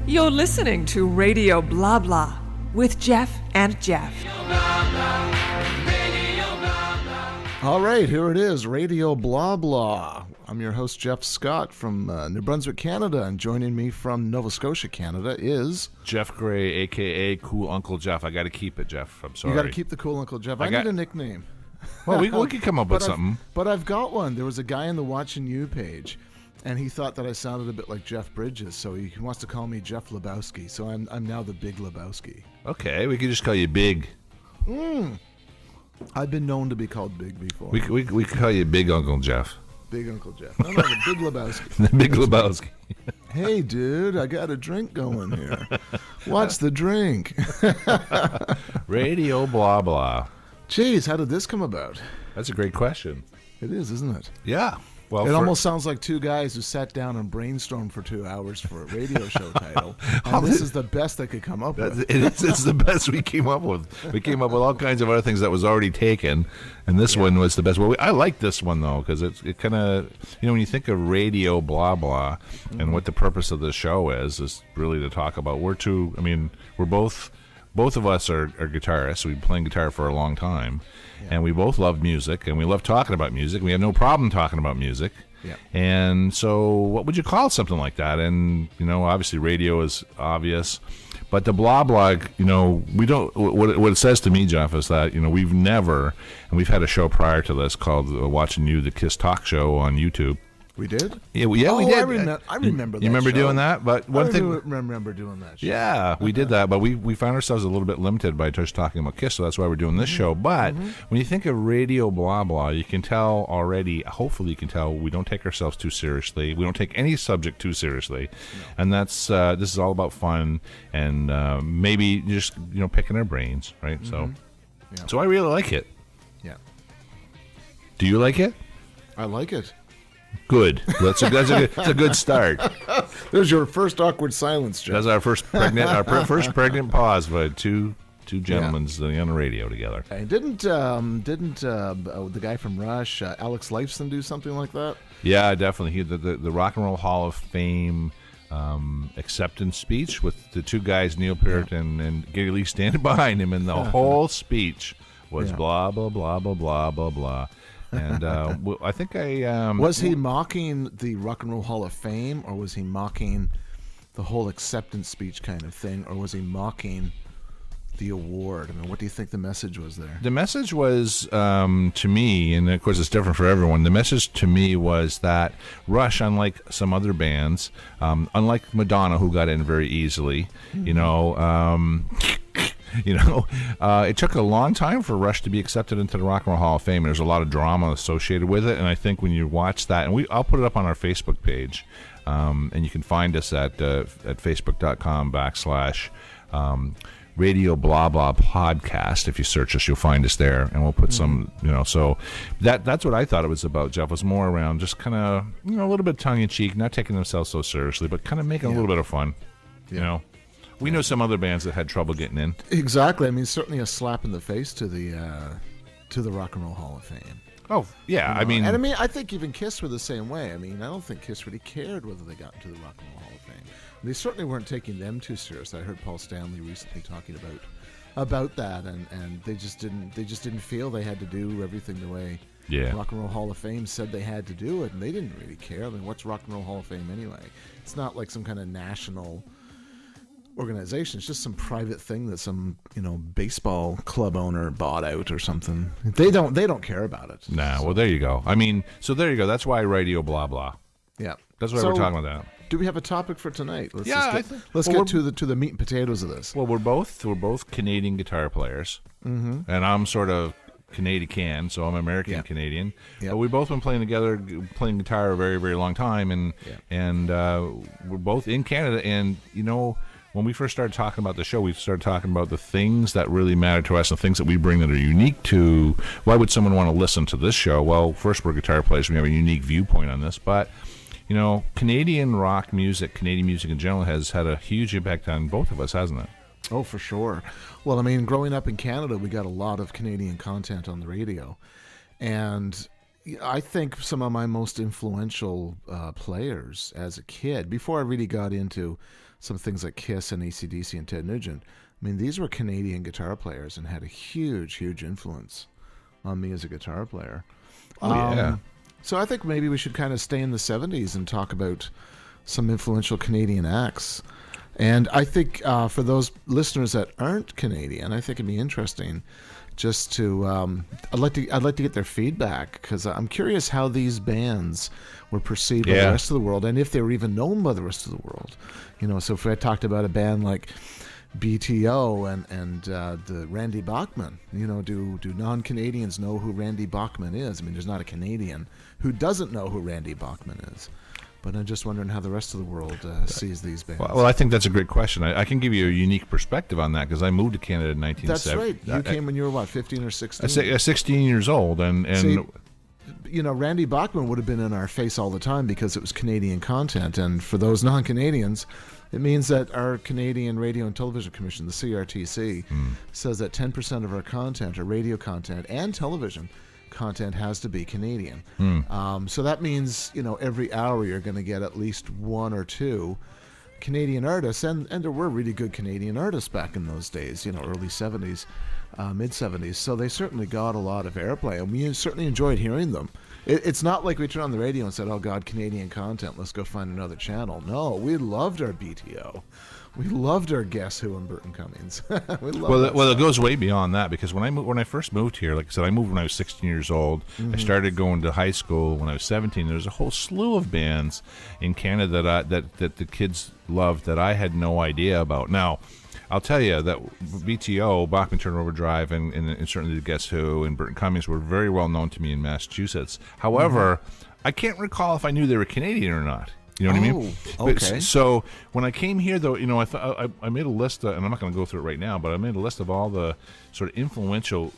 You're listening to Radio Blah Blah with Jeff and Jeff. All right, here it is, Radio Blah Blah. I'm your host, Jeff Scott from New Brunswick, Canada, and joining me from Nova Scotia, Canada is... Jeff Gray, a.k.a. Cool Uncle Jeff. I got to keep it, Jeff. I'm sorry. You got to keep the Cool Uncle Jeff. I need a nickname. Well, we could come up with something. But I've got one. There was a guy in the Watching You page, and he thought that I sounded a bit like Jeff Bridges, so he wants to call me Jeff Lebowski. So I'm now the Big Lebowski. Okay, we could just call you Big. I've been known to be called Big before. We could call you Big Uncle Jeff. Big Uncle Jeff. No, the Big Lebowski. The Big Lebowski. Hey, dude, I got a drink going here. What's the drink? Radio Blah Blah. Jeez, how did this come about? That's a great question. It is, isn't it? Yeah. Well, it almost sounds like two guys who sat down and brainstormed for 2 hours for a radio show title. And this is the best they could come up with. It's the best we came up with. We came up with all kinds of other things that was already taken, and this one was the best. Well, I like this one, though, because it kind of, when you think of Radio Blah Blah and what the purpose of the show is really to talk about. We're both of us are guitarists. We've been playing guitar for a long time. And we both love music, and we love talking about music. We have no problem talking about music. Yeah. And so what would you call something like that? And, obviously radio is obvious. But the blah blah, we don't, what it says to me, Jeff, is that, we've never, and we've had a show prior to this called Watching You, the Kiss Talk Show on YouTube. We did? Yeah, we did. I remember that. You remember show. Doing that? But I remember doing that show. Yeah, we did that, but we found ourselves a little bit limited by just talking about Kiss, so that's why we're doing this show. But when you think of Radio Blah Blah, you can tell already, hopefully you can tell, we don't take ourselves too seriously. We don't take any subject too seriously. No. And that's this is all about fun and maybe just, picking our brains, right? So I really like it. Yeah. Do you like it? I like it. Good. That's a good start. There's your first awkward silence, Jeff. That's our first pregnant pause by two gentlemen on the radio together. And didn't the guy from Rush, Alex Lifeson, do something like that? Yeah, definitely. He the Rock and Roll Hall of Fame acceptance speech with the two guys, Neil Peart and Geddy Lee, standing behind him, and the whole speech was blah blah blah blah blah blah blah. And I think was he mocking the Rock and Roll Hall of Fame, or was he mocking the whole acceptance speech kind of thing, or was he mocking the award? I mean, what do you think the message was there? The message was, to me, and of course it's different for everyone, the message to me was that Rush, unlike some other bands, unlike Madonna, who got in very easily, it took a long time for Rush to be accepted into the Rock and Roll Hall of Fame. There's a lot of drama associated with it, and I think when you watch that, and I'll put it up on our Facebook page, and you can find us at facebook.com/ Radio Blah Blah Podcast. If you search us, you'll find us there, and we'll put some, so that's what I thought it was about, Jeff. It was more around just kind of, a little bit tongue-in-cheek, not taking themselves so seriously, but kind of making a little bit of fun, We know some other bands that had trouble getting in. Exactly. I mean, certainly a slap in the face to the Rock and Roll Hall of Fame. Oh, yeah. I mean, I think even Kiss were the same way. I mean, I don't think Kiss really cared whether they got into the Rock and Roll Hall of Fame. They certainly weren't taking them too serious. I heard Paul Stanley recently talking about that, and they just didn't feel they had to do everything the way Rock and Roll Hall of Fame said they had to do it, and they didn't really care. I mean, what's Rock and Roll Hall of Fame anyway? It's not like some kind of national organization. It's just some private thing that some baseball club owner bought out or something. They don't care about it. Nah. Well, there you go. I mean, so there you go. That's why Radio Blah Blah. Yeah. That's why we're talking about that. Do we have a topic for tonight? Let's get to the meat and potatoes of this. Well, we're both Canadian guitar players, and I'm sort of Canadian, so I'm American Canadian. But we've both been playing together, playing guitar a very, very long time, and we're both in Canada. And when we first started talking about the show, we started talking about the things that really matter to us, the things that we bring that are unique to. Why would someone want to listen to this show? Well, first, we're guitar players. We have a unique viewpoint on this, but Canadian rock music, Canadian music in general, has had a huge impact on both of us, hasn't it? Oh, for sure. Well, I mean, growing up in Canada, we got a lot of Canadian content on the radio. And, I think some of my most influential players as a kid, before I really got into some things like Kiss and AC/DC and Ted Nugent, I mean, these were Canadian guitar players and had a huge, huge influence on me as a guitar player. Yeah. So I think maybe we should kind of stay in the 70s and talk about some influential Canadian acts. And I think for those listeners that aren't Canadian, I think it'd be interesting just to I'd like to get their feedback, because I'm curious how these bands were perceived by the rest of the world, and if they were even known by the rest of the world. So if I talked about a band like BTO and the Randy Bachman, do non-Canadians know who Randy Bachman is? I mean, there's not a Canadian who doesn't know who Randy Bachman is. But I'm just wondering how the rest of the world sees these bands. Well, I think that's a great question. I can give you a unique perspective on that, because I moved to Canada in 1970. That's right. You came when you were, what, 15 or 16? 16 years old. And See, Randy Bachman would have been in our face all the time because it was Canadian content. And for those non-Canadians, it means that our Canadian Radio and Television Commission, the CRTC, says that 10% of our content, our radio content and television content, has to be Canadian. So that means, every hour you're going to get at least one or two Canadian artists, and there were really good Canadian artists back in those days, early 70s, mid 70s. So they certainly got a lot of airplay, and we certainly enjoyed hearing them. It's not like we turned on the radio and said, "Oh God, Canadian content, let's go find another channel." No, we loved our BTO. We loved our Guess Who and Burton Cummings. Well, it goes way beyond that, because when I first moved here, like I said, I moved when I was 16 years old. I started going to high school when I was 17. There's a whole slew of bands in Canada that the kids loved that I had no idea about. Now, I'll tell you that BTO, Bachman-Turner Overdrive, and certainly the Guess Who and Burton Cummings were very well known to me in Massachusetts. However, I can't recall if I knew they were Canadian or not. You know what I mean? Okay. So when I came here, though, I made a list, and I'm not going to go through it right now, but I made a list of all the sort of influential,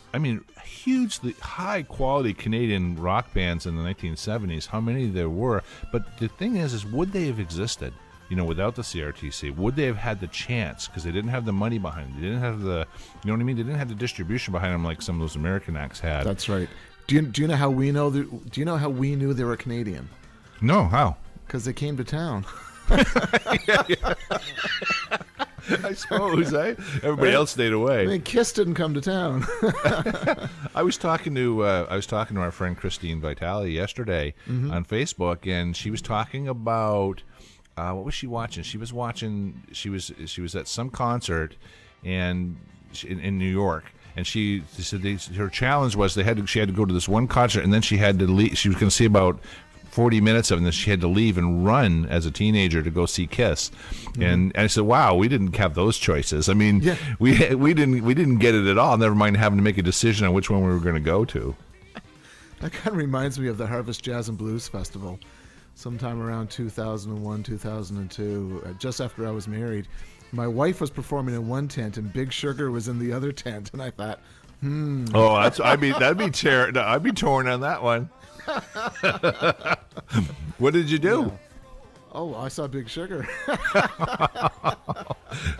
hugely high-quality Canadian rock bands in the 1970s, how many there were. But the thing is would they have existed, without the CRTC? Would they have had the chance? Because they didn't have the money behind them. They didn't have the, They didn't have the distribution behind them like some of those American acts had. That's right. Do you know how we know? Do you know how we knew they were Canadian? No, how? Because they came to town. yeah. I suppose, eh? Everybody else stayed away. I mean, Kiss didn't come to town. I was talking to our friend Christine Vitale yesterday on Facebook, and she was talking about what was she watching? She was at some concert, and in New York. And she said her challenge was she had to go to this one concert, and then she had to leave. She was going to see about 40 minutes of it, and then she had to leave and run as a teenager to go see Kiss. And I said, wow, we didn't have those choices. I mean, we didn't get it at all, never mind having to make a decision on which one we were going to go to. That kind of reminds me of the Harvest Jazz and Blues Festival, sometime around 2001, 2002, just after I was married. My wife was performing in one tent, and Big Sugar was in the other tent, and I thought, Oh, I'd be torn on that one. What did you do? Yeah. Oh, I saw Big Sugar.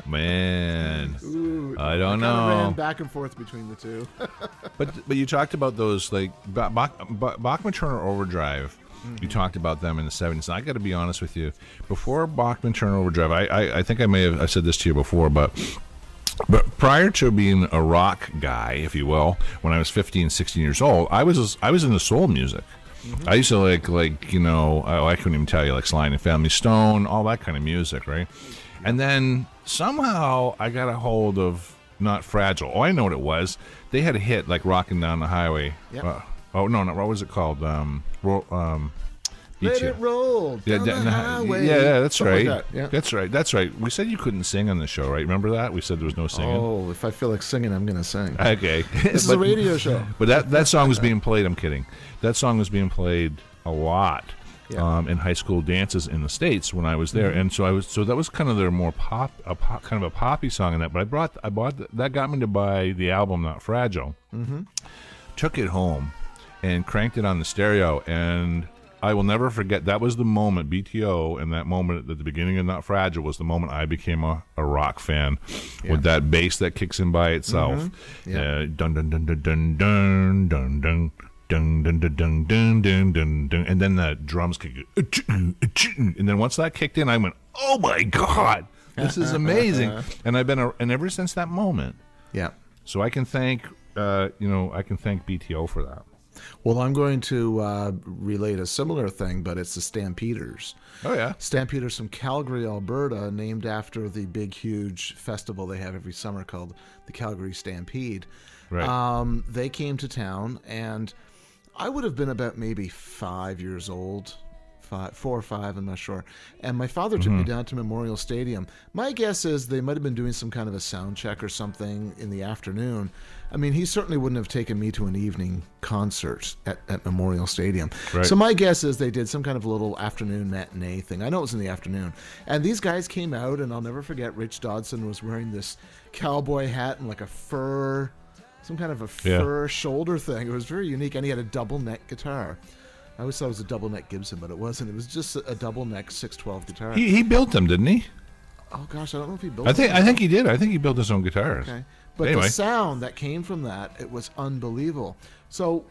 Man, Ooh, I don't know. I ran back and forth between the two. but you talked about those, like Bachman-Turner Overdrive. You talked about them in the 70s. And I got to be honest with you. Before Bachman-Turner Overdrive, I think I said this to you before, but prior to being a rock guy, if you will, when I was 15, 16 years old, I was into soul music. I used to like I couldn't even tell you, like Sly and Family Stone, all that kind of music, right? And then somehow I got a hold of Not Fragile. Oh, I know what it was. They had a hit like Rockin' Down the Highway. Yep. What was it called? Let it roll down the highway. Yeah, that's Something right. like that, yeah. That's right. We said you couldn't sing on the show, right? Remember that? We said there was no singing. Oh, if I feel like singing, I'm going to sing. Okay. This is a radio show. But that song was being played. I'm kidding. That song was being played a lot in high school dances in the States when I was there, and so that was kind of their more kind of a poppy song in that. But I bought that got me to buy the album Not Fragile. Took it home and cranked it on the stereo, and I will never forget, that was the moment, BTO, and that moment at the beginning of Not Fragile was the moment I became a rock fan, with that bass that kicks in by itself. Dun dun dun dun dun dun dun dun dun dun dun dun dun dun dun dun, and then the drums kick, and then once that kicked in, I went, "Oh my God, this is amazing!" And and ever since that moment, Yeah. So I can thank I can thank BTO for that. Well, I'm going to relate a similar thing, but it's the Stampeders. Oh, yeah. Stampeders from Calgary, Alberta, named after the big, huge festival they have every summer called the Calgary Stampede. Right. They came to town, and I would have been about maybe 5 years old. 4 or 5, I'm not sure. And my father took me down to Memorial Stadium. My guess is they might have been doing some kind of a sound check or something in the afternoon. I mean, he certainly wouldn't have taken me to an evening concert at Memorial Stadium. Right. So my guess is they did some kind of a little afternoon matinee thing. I know it was in the afternoon. And these guys came out, and I'll never forget, Rich Dodson was wearing this cowboy hat and like a fur, some kind of a fur shoulder thing. It was very unique, and he had a double neck guitar. I always thought it was a double neck Gibson, but it wasn't. It was just a double neck 612 guitar. He built them, didn't he? Oh gosh, I don't know if he built. I think he did. I think he built his own guitars. Okay, but anyway. The sound that came from that, it was unbelievable. So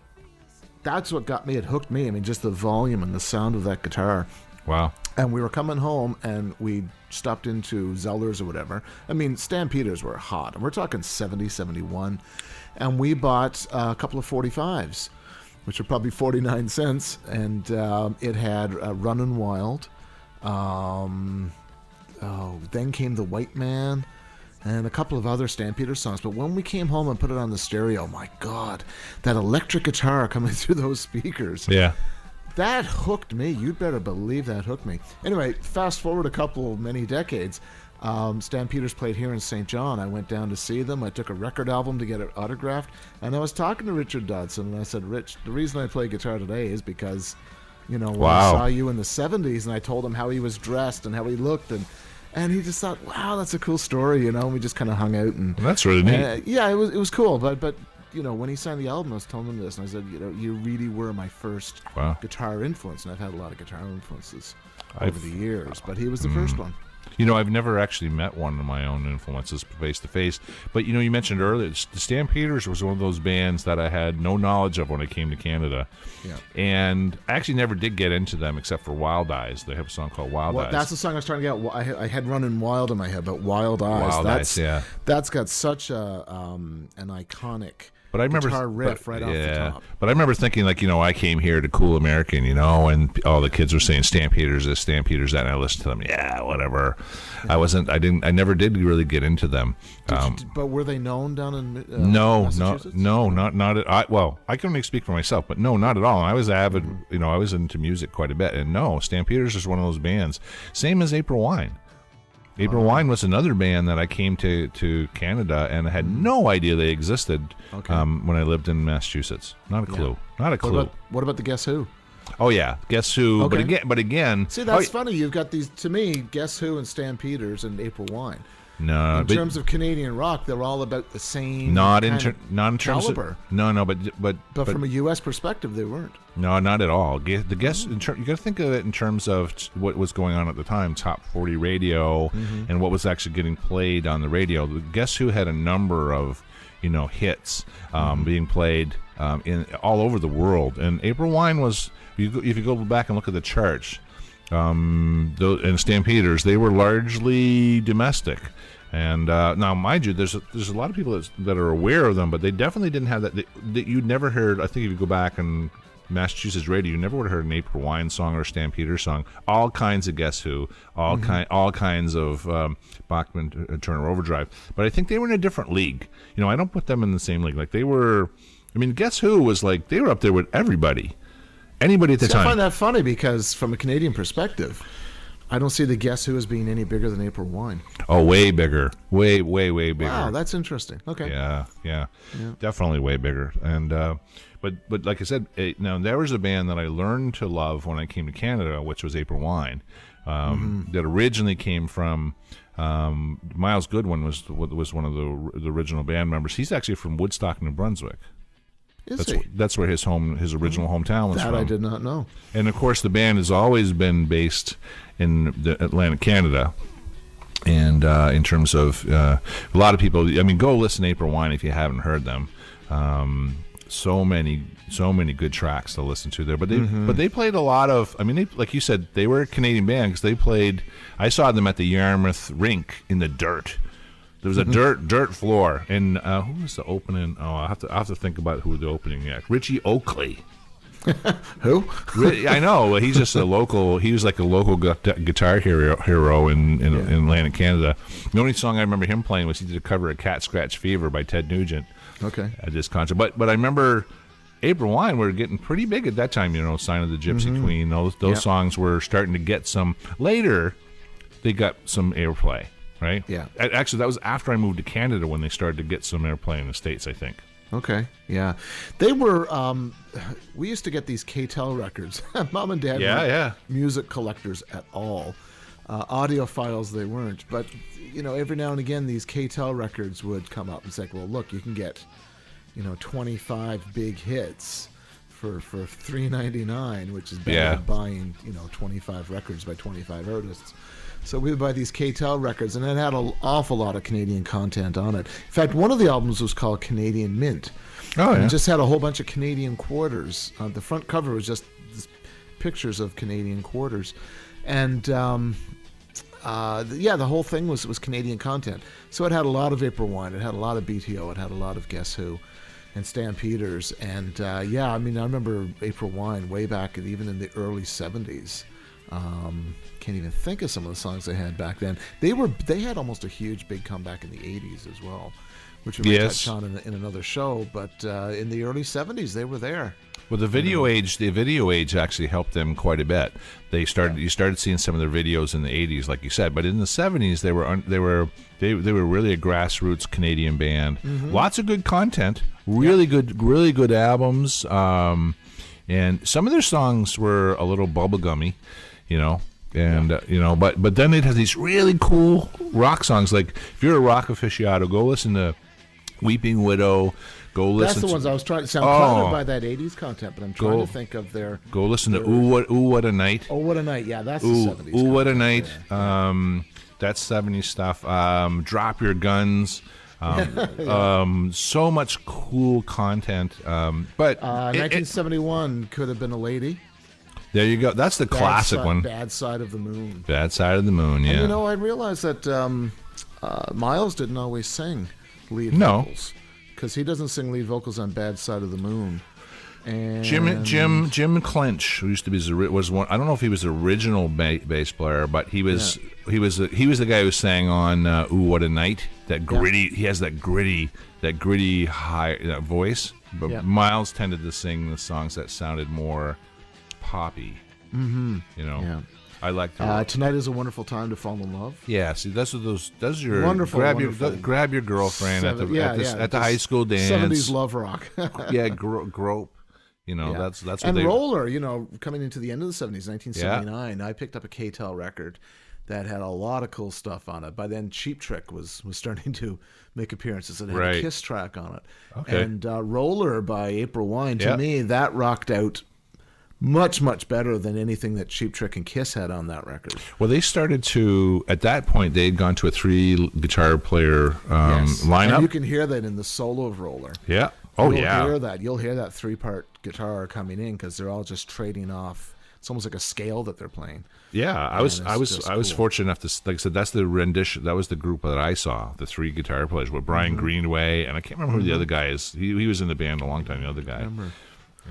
that's what got me. It hooked me. I mean, just the volume and the sound of that guitar. Wow. And we were coming home, and we stopped into Zeller's or whatever. I mean, Stampeders were hot, and we're talking 70, 71. And we bought a couple of 45s. Which are probably 49 cents, and it had Runnin' Wild. Then came The White Man, and a couple of other Stampeder songs. But when we came home and put it on the stereo, my God, that electric guitar coming through those speakers. Yeah. That hooked me. You'd better believe that hooked me. Anyway, fast forward many decades. Stampeders played here in St. John. I went down to see them. I took a record album to get it autographed, and I was talking to Richard Dodson, and I said, "Rich, the reason I play guitar today is because, when I saw you in the 70s," and I told him how he was dressed and how he looked, and he just thought, "Wow, that's a cool story," and we just kind of hung out. And that's really neat. Yeah, it was cool, but when he signed the album, I was telling him this, and I said, you really were my first guitar influence, and I've had a lot of guitar influences over the years, but he was the first one. I've never actually met one of my own influences face to face. But, you mentioned earlier, the Stampeders was one of those bands that I had no knowledge of when I came to Canada. Yeah. And I actually never did get into them except for Wild Eyes. They have a song called Wild Eyes. That's the song I was trying to get. I had Runnin' Wild in my head, but Wild Eyes. That's got such an iconic guitar riff right off the top. But I remember thinking, I came here to Cool American, and all the kids were saying Stampeders this, Stampeders that, and I listened to them. Yeah, whatever. Yeah. I never did really get into them. But were they known down in Massachusetts? No, not at I can only speak for myself, but no, not at all. I was avid, I was into music quite a bit, and no, Stampeders is one of those bands. Same as April Wine. April Wine was another band that I came to Canada, and I had no idea they existed when I lived in Massachusetts. Not a clue. Not a clue. What about the Guess Who? Oh yeah, Guess Who. Okay. But again. See, that's funny. You've got these, to me, Guess Who and Stampeders and April Wine. No, in terms of Canadian rock, they're all about the same. Not in terms caliber. But from a U.S. perspective, they weren't. No, not at all. The Guess you got to think of it in terms of what was going on at the time, top 40 radio, and what was actually getting played on the radio. The Guess Who had a number of hits being played in all over the world, and April Wine was. If you go back and look at the charts, and Stampeders, they were largely domestic. And now, mind you, there's a lot of people that are aware of them, but they definitely didn't have that. You'd never heard. I think if you go back and Massachusetts radio, you never would have heard an April Wine song or a Stampeder song. All kinds of Guess Who, all kinds of Bachman-Turner Overdrive. But I think they were in a different league. I don't put them in the same league. Like they were. I mean, Guess Who was like they were up there with everybody. Anybody at the time. I find that funny because from a Canadian perspective, I don't see the Guess Who as being any bigger than April Wine. Oh, way bigger. Way bigger. Wow, that's interesting. Okay. Yeah. Definitely way bigger. And but like I said, now there was a band that I learned to love when I came to Canada, which was April Wine. That originally came from Miles Goodwin was one of the original band members. He's actually from Woodstock, New Brunswick. That's where his original hometown was from. That I did not know. And of course, the band has always been based in Atlantic Canada. And in terms of a lot of people, I mean, go listen to April Wine if you haven't heard them. so many good tracks to listen to there. But they played a lot of. I mean, they, like you said, they were a Canadian band because they played. I saw them at the Yarmouth rink in the dirt. There was a dirt floor, and who was the opening? Oh, I have to think about who the opening act. Richie Oakley. Who? I know. He's just a local. He was like a local guitar hero in Atlantic Canada. The only song I remember him playing was he did a cover of "Cat Scratch Fever" by Ted Nugent. Okay. At this concert, but I remember April Wine were getting pretty big at that time. Sign of the Gypsy Queen. Those songs were starting to get some. Later, they got some airplay. Right? Yeah. Actually, that was after I moved to Canada when they started to get some airplay in the States, I think. Okay, yeah. They were, we used to get these K-Tel records. Mom and Dad weren't music collectors at all. Audiophiles they weren't. But, every now and again, these K-Tel records would come up and say, well, look, you can get, 25 big hits for $3.99, which is better than buying, 25 records by 25 artists. So we would buy these K-Tel records, and it had an awful lot of Canadian content on it. In fact, one of the albums was called Canadian Mint. Oh, yeah. It just had a whole bunch of Canadian quarters. The front cover was just pictures of Canadian quarters. And, the whole thing was Canadian content. So it had a lot of April Wine. It had a lot of BTO. It had a lot of Guess Who and Stan Peters. And, I remember April Wine way back, even in the early 70s. Can't even think of some of the songs they had back then. They had almost a huge big comeback in the 80s as well, which we might touch on in another show. But in the early 70s, they were there. Well, the video age actually helped them quite a bit. You started seeing some of their videos in the 80s, like you said, but in the 70s they were really a grassroots Canadian band. Lots of good content, really good albums, and some of their songs were a little bubblegummy, but then it has these really cool rock songs. Like if you're a rock aficionado, go listen to Weeping Widow. That's the ones I was trying to sound flattered by that 80s content, but I'm trying to think of their. Go listen to Ooh What a Night. Oh, What a Night, yeah, that's the 70s. Ooh What a Night. Yeah. That's 70s stuff. Drop Your Guns. So much cool content. But 1971 could have been a lady. There you go. That's the classic one. Bad Side of the Moon. Bad Side of the Moon. Yeah. And I realized that Miles didn't always sing lead vocals. Because he doesn't sing lead vocals on Bad Side of the Moon. And Jim Clench, who used to be was one. I don't know if he was the original bass player, but he was the guy who sang on Ooh What a Night. That gritty. He has that gritty high voice. But Miles tended to sing the songs that sounded more poppy. Yeah. I like Tonight Is a Wonderful Time to Fall in Love. Yeah, see, that's your wonderful. Grab your girlfriend at the high school dance. 70s love rock. Grope. That's what and Roller. Coming into the end of the 70s, 1979. I picked up a K-Tel record that had a lot of cool stuff on it. By then, Cheap Trick was starting to make appearances. It had a Kiss track on it. Okay. And Roller by April Wine, to me, that rocked out much, much better than anything that Cheap Trick and Kiss had on that record. Well, they started to, at that point, they had gone to a 3-guitar player lineup. And you can hear that in the solo of Roller. Yeah. You'll hear that. You'll hear that 3-part guitar coming in because they're all just trading off. It's almost like a scale that they're playing. Yeah, I was fortunate enough to, like I said, that's the rendition. That was the group that I saw, the 3 guitar players with Brian Greenway, and I can't remember who the other guy is. He was in the band a long time. The other guy.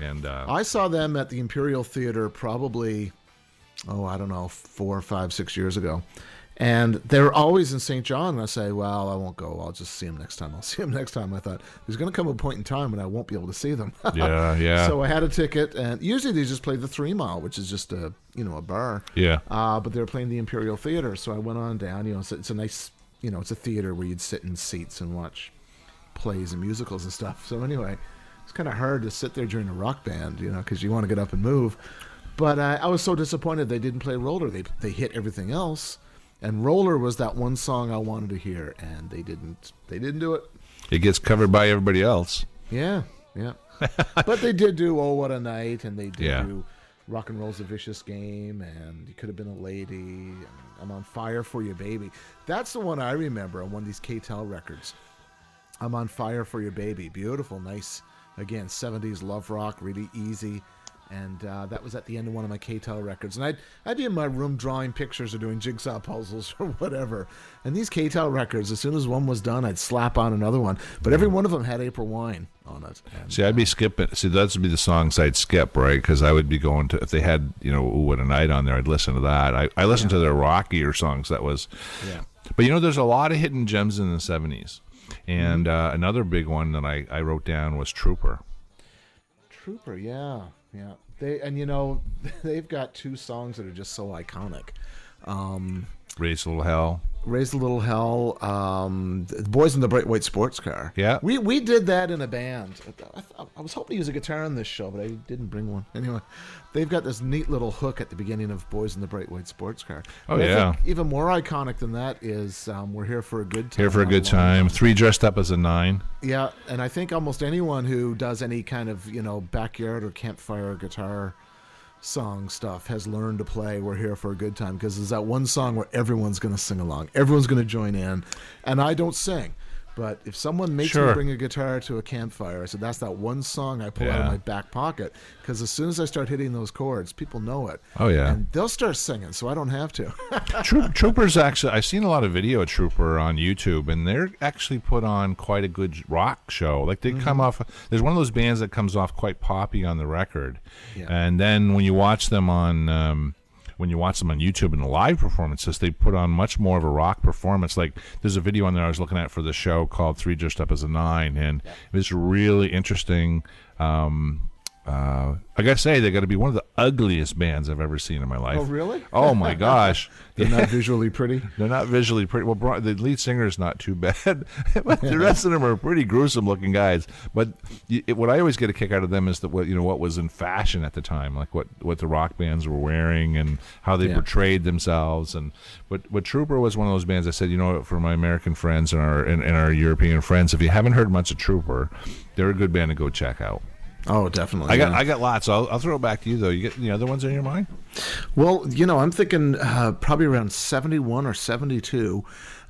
And I saw them at the Imperial Theater probably, 4, 5, 6 years ago. And they're always in St. John. And I say, well, I won't go. I'll just see them next time. I thought, there's going to come a point in time when I won't be able to see them. Yeah. So I had a ticket. And usually they just play the 3 Mile, which is just a bar. Yeah. But they were playing the Imperial Theater. So I went on down. It's a nice, it's a theater where you'd sit in seats and watch plays and musicals and stuff. So anyway, it's kind of hard to sit there during a rock band, because you want to get up and move. But I was so disappointed they didn't play Roller. They hit everything else. And Roller was that one song I wanted to hear, and they didn't do it. It gets covered by everybody else. Yeah. But they did do Oh What a Night, and they did do Rock and Roll's a Vicious Game, and You Could Have Been a Lady, and I'm on Fire for You Baby. That's the one I remember on one of these K-Tel records. I'm on Fire for Your Baby. Beautiful, nice Again, 70s love rock, really easy. And that was at the end of one of my K-Tel records. And I'd be in my room drawing pictures or doing jigsaw puzzles or whatever. And these K-Tel records, as soon as one was done, I'd slap on another one. But every one of them had April Wine on it. And, I'd be skipping. See, those would be the songs I'd skip, right? Because I would be going to, if they had, Ooh, What a Night on there, I'd listen to that. I listened to their rockier songs. That was... Yeah. But, there's a lot of hidden gems in the 70s. And another big one that I wrote down was Trooper. Trooper, yeah. They've got two songs that are just so iconic. Raise a Little Hell. Raise a Little Hell. The Boys in the Bright White Sports Car. Yeah. We did that in a band. I was hoping to use a guitar on this show, but I didn't bring one. Anyway, they've got this neat little hook at the beginning of Boys in the Bright White Sports Car. Oh, but yeah. I think even more iconic than that is We're Here for a Good Time. Here for a Good Time. 3 Dressed Up as a 9. Yeah, and I think almost anyone who does any kind of, backyard or campfire guitar song stuff has learned to play We're Here for a Good Time, because there's that one song where everyone's going to sing along. Everyone's going to join in. And I don't sing. But if someone makes me bring a guitar to a campfire, I said, that's that one song I pull out of my back pocket. Because as soon as I start hitting those chords, people know it. Oh, yeah. And they'll start singing, so I don't have to. Trooper's actually, I've seen a lot of video of Trooper on YouTube, and they're actually put on quite a good rock show. Like, they come off, there's one of those bands that comes off quite poppy on the record. Yeah. And then when you watch them on... YouTube in the live performances, they put on much more of a rock performance. Like, there's a video on there I was looking at for the show called 3 Dressed Up as a 9, and it was really interesting. I gotta say, they got to be one of the ugliest bands I've ever seen in my life. Oh, really? Oh my gosh, they're not visually pretty. They're not visually pretty. Well, the lead singer is not too bad, but the rest of them are pretty gruesome-looking guys. But what I always get a kick out of them is that what was in fashion at the time, like what the rock bands were wearing and how they portrayed themselves. And but Trooper was one of those bands. I said, for my American friends and our European friends, if you haven't heard much of Trooper, they're a good band to go check out. Oh, definitely. I got lots. I'll throw it back to you, though. You get the other ones in your mind? Well, I'm thinking probably around 71 or 72.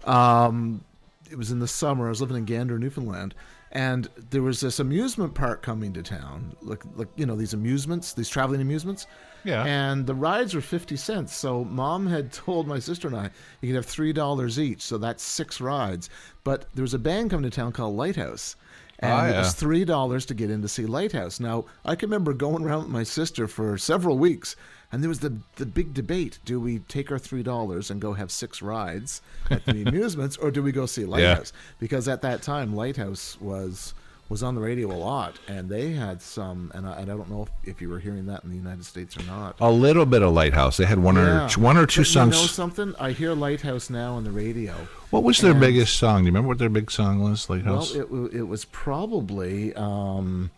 It was in the summer. I was living in Gander, Newfoundland, and there was this amusement park coming to town. Like these traveling amusements. Yeah. And the rides were 50 cents. So Mom had told my sister and I, you could have $3 each. So that's 6 rides. But there was a band coming to town called Lighthouse. And it was $3 to get in to see Lighthouse. Now, I can remember going around with my sister for several weeks, and there was the big debate. Do we take our $3 and go have 6 rides at the amusements, or do we go see Lighthouse? Yeah. Because at that time, Lighthouse was on the radio a lot, and they had some, and I don't know if you were hearing that in the United States or not. A little bit of Lighthouse. They had one or two songs. You know something? I hear Lighthouse now on the radio. What was their biggest song? Do you remember what their big song was, Lighthouse? Well, it was probably One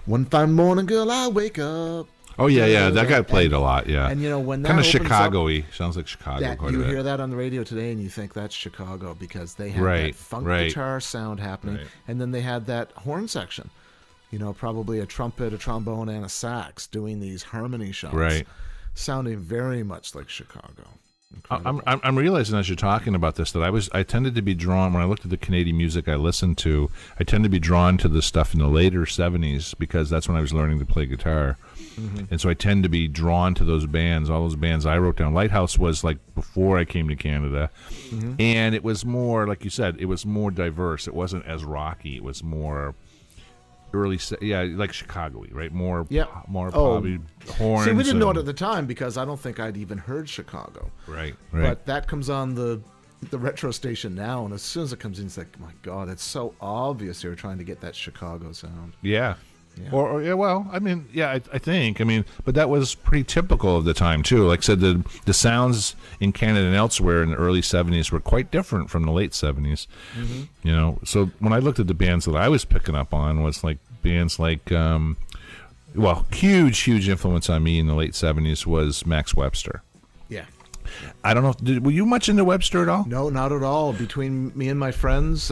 Fine Morning, Girl, I Wake Up. Oh, yeah. That got played a lot, yeah. And, when that kind of Chicago-y. Sounds like Chicago quite a bit. You hear that on the radio today, and you think that's Chicago, because they had that funk guitar sound happening, and then they had that horn section. Probably a trumpet, a trombone, and a sax doing these harmony shots, sounding very much like Chicago. I'm realizing as you're talking about this that I tended to be drawn, when I looked at the Canadian music I listened to, I tend to be drawn to the stuff in the later 70s, because that's when I was learning to play guitar. Mm-hmm. And so I tend to be drawn to those bands, all those bands I wrote down. Lighthouse was like before I came to Canada. Mm-hmm. And it was more, like you said, it was more diverse. It wasn't as rocky. It was more like Chicago-y, right? More poppy horns. See, we didn't know it at the time, because I don't think I'd even heard Chicago. Right. But that comes on the retro station now, and as soon as it comes in, it's like, my God, it's so obvious you're trying to get that Chicago sound. Yeah. I think, but that was pretty typical of the time too. Like I said, the sounds in Canada and elsewhere in the early 70s were quite different from the late 70s. Mm-hmm. So when I looked at the bands that I was picking up on, was like bands like, huge influence on me in the late 70s was Max Webster. Yeah. I don't know, were you much into Webster at all? No, not at all. Between me and my friends,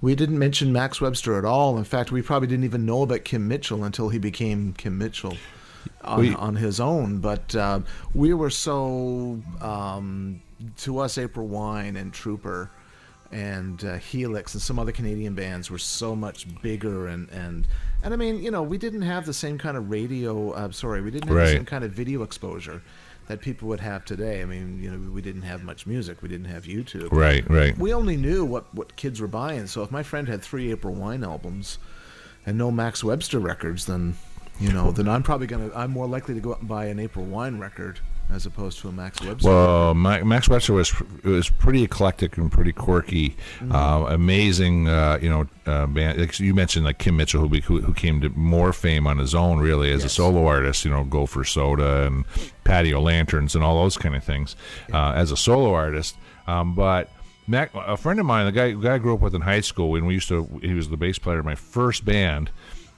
we didn't mention Max Webster at all. In fact, we probably didn't even know about Kim Mitchell until he became Kim Mitchell on his own. But we were so, to us, April Wine and Trooper and Helix and some other Canadian bands were so much bigger, and I mean, you know, we didn't have the same kind of radio. We didn't have the same kind of video exposure that people would have today. I mean, you know, we didn't have much music. We didn't have YouTube. Right. We only knew what kids were buying. So if my friend had 3 April Wine albums and no Max Webster records, then, you know, then I'm more likely to go out and buy an April Wine record as opposed to a Max Webster. Well, Max Webster was pretty eclectic and pretty quirky, amazing. Band. Like you mentioned, like Kim Mitchell, who came to more fame on his own, really, as a solo artist. You know, Gopher Soda and Patio Lanterns and all those kind of things, as a solo artist. But a friend of mine, the guy I grew up with in high school, and he was the bass player of my first band.